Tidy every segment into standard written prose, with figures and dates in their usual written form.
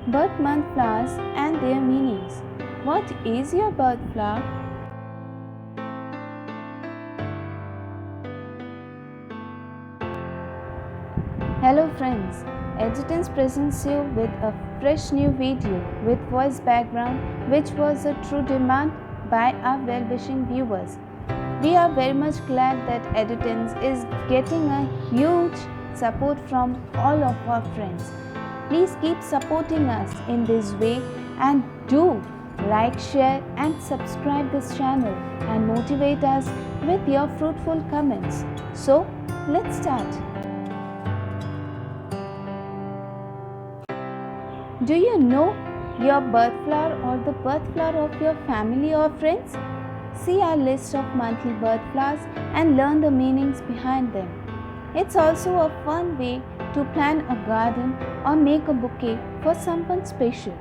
Birth month flowers and their meanings. What is your birth flower? Hello friends, Edutens presents you with a fresh new video with voice background which was a true demand by our well-wishing viewers. We are very much glad that Edutens is getting a huge support from all of our friends. Please keep supporting us in this way and do like, share and subscribe this channel and motivate us with your fruitful comments. So, let's start. Do you know your birth flower or the birth flower of your family or friends? See our list of monthly birth flowers and learn the meanings behind them. It's also a fun way to plan a garden or make a bouquet for someone special.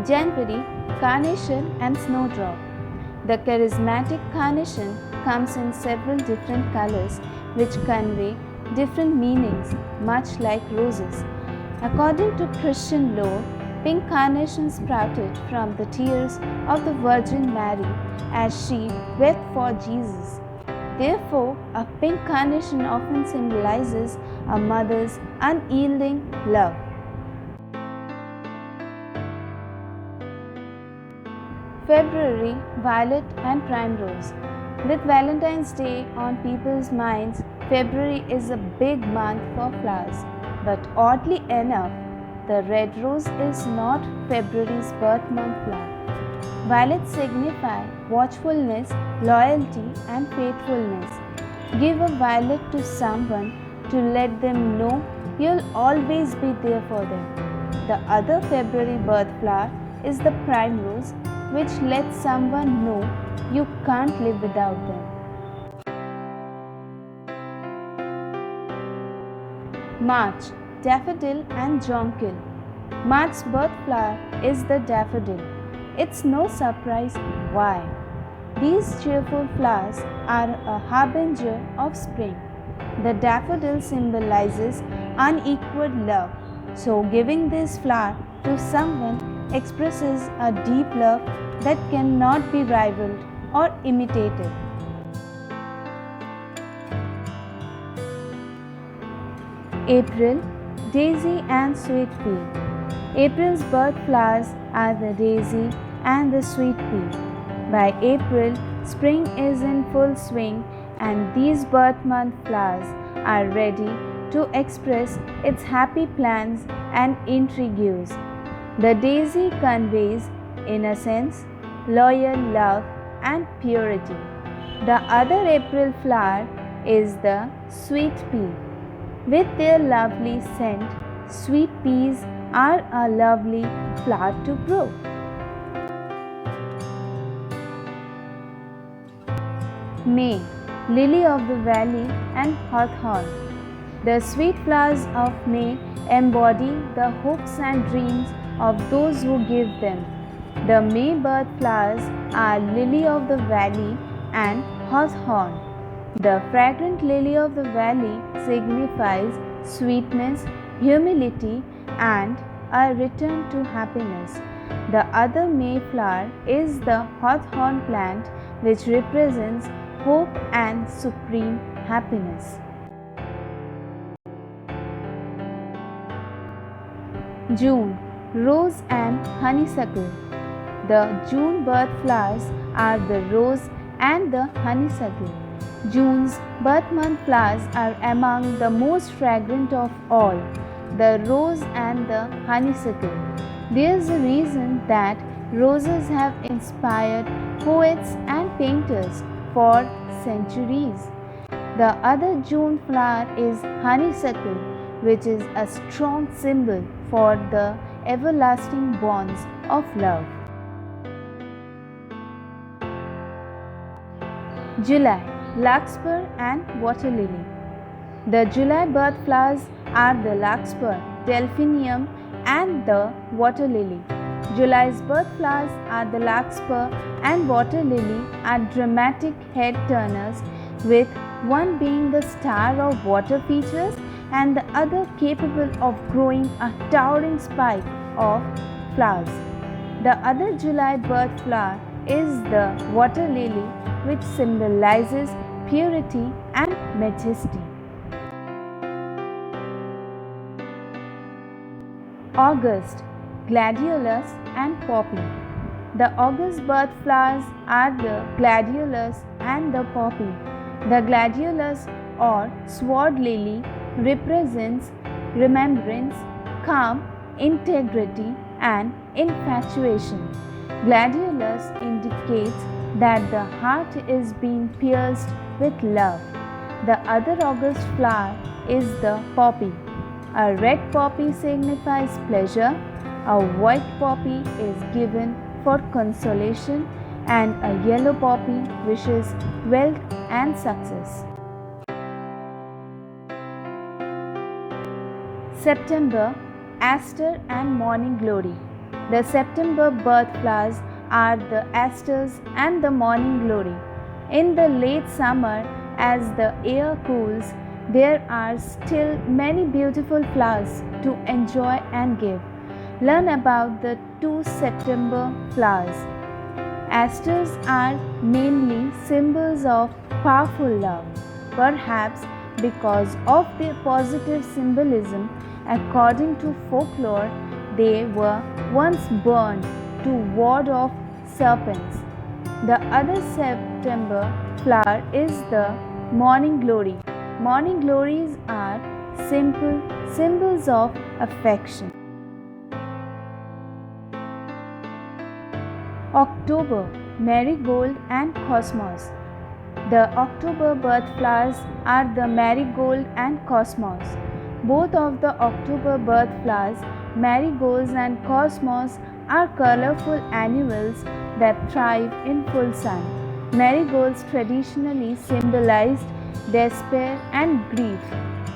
January, carnation and snowdrop. The charismatic carnation comes in several different colors which convey different meanings, much like roses. According to Christian lore, pink carnation sprouted from the tears of the Virgin Mary as she wept for Jesus. Therefore, a pink carnation often symbolizes a mother's unyielding love. February, violet and primrose. With Valentine's Day on people's minds, February is a big month for flowers. But oddly enough, the red rose is not February's birth month flower. Violets signify watchfulness, loyalty and faithfulness. Give a violet to someone to let them know you'll always be there for them. The other February birth flower is the primrose, which lets someone know you can't live without them. March, daffodil and jonquil. March's birth flower is the daffodil. It's no surprise why. These cheerful flowers are a harbinger of spring. The daffodil symbolizes unequaled love, so giving this flower to someone expresses a deep love that cannot be rivaled or imitated. April, daisy and sweet pea. April's birth flowers are the daisy and the sweet pea. By April, spring is in full swing and these birth month flowers are ready to express its happy plans and intrigues. The daisy conveys innocence, loyal love and purity. The other April flower is the sweet pea. With their lovely scent, sweet peas are a lovely flower to grow. May, lily of the valley and hawthorn. The sweet flowers of May embody the hopes and dreams of those who give them. The May birth flowers are lily of the valley and hawthorn. The fragrant lily of the valley signifies sweetness, humility, and a return to happiness. The other May flower is the hawthorn plant, which represents hope and supreme happiness. June, rose and honeysuckle. The June birth flowers are the rose and the honeysuckle. June's birth month flowers are among the most fragrant of all, the rose and the honeysuckle. There's a reason that roses have inspired poets and painters for centuries. The other June flower is honeysuckle, which is a strong symbol for the everlasting bonds of love. July, larkspur and water lily. The July birth flowers are the larkspur, delphinium and the water lily. July's birth flowers are the larkspur and water lily are dramatic head turners with one being the star of water features and the other capable of growing a towering spike of flowers. The other July birth flower is the water lily, which symbolizes purity and majesty. August, gladiolus and poppy. The August birth flowers are the gladiolus and the poppy. The gladiolus or sword lily represents remembrance, calm, integrity, and infatuation. Gladiolus indicates that the heart is being pierced with love. The other August flower is the poppy. A red poppy signifies pleasure, a white poppy is given for consolation, and a yellow poppy wishes wealth and success. September, aster and morning glory. The September birth flowers are the asters and the morning glory. In the late summer, as the air cools, there are still many beautiful flowers to enjoy and give. Learn about the 2 September flowers. Asters are mainly symbols of powerful love, perhaps because of their positive symbolism. According to folklore, they were once burned to ward off serpents. The other September flower is the morning glory. Morning glories are simple symbols of affection. October, marigold and cosmos. The October birth flowers are the marigold and cosmos. Both of the October birth flowers, marigolds and cosmos, are colorful annuals that thrive in full sun. Marigolds traditionally symbolized despair and grief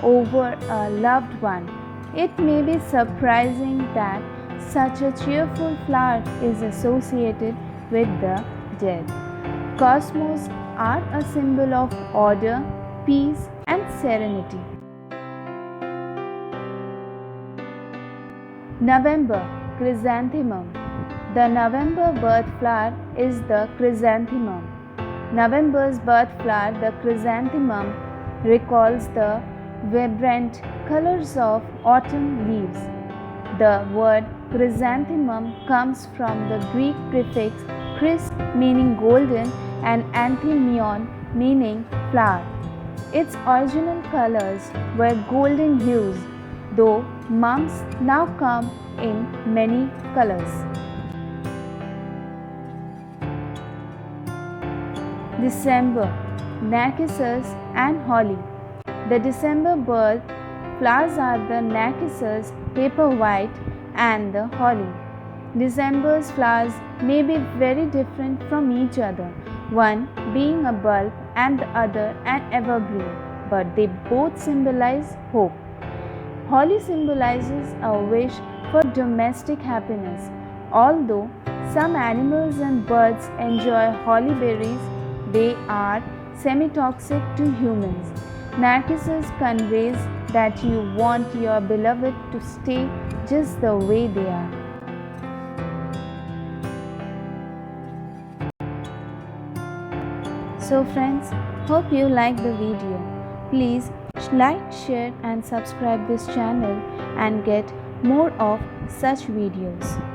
over a loved one. It may be surprising that such a cheerful flower is associated with the dead. Cosmos are a symbol of order, peace, and serenity. November, chrysanthemum. The November birth flower is the chrysanthemum. November's birth flower, the chrysanthemum, recalls the vibrant colors of autumn leaves. The word chrysanthemum comes from the Greek prefix chris, meaning golden, and anthemion, meaning flower. Its original colors were golden hues, though monks now come in many colors. December, narcissus and holly. The December birth flowers are the narcissus, paper white, and the holly. December's flowers may be very different from each other, one being a bulb and the other an evergreen, but they both symbolize hope. Holly symbolizes a wish for domestic happiness. Although some animals and birds enjoy holly berries, they are semi-toxic to humans. Narcissus conveys that you want your beloved to stay just the way they are. So friends, hope you like the video. Please like, share and subscribe this channel and get more of such videos.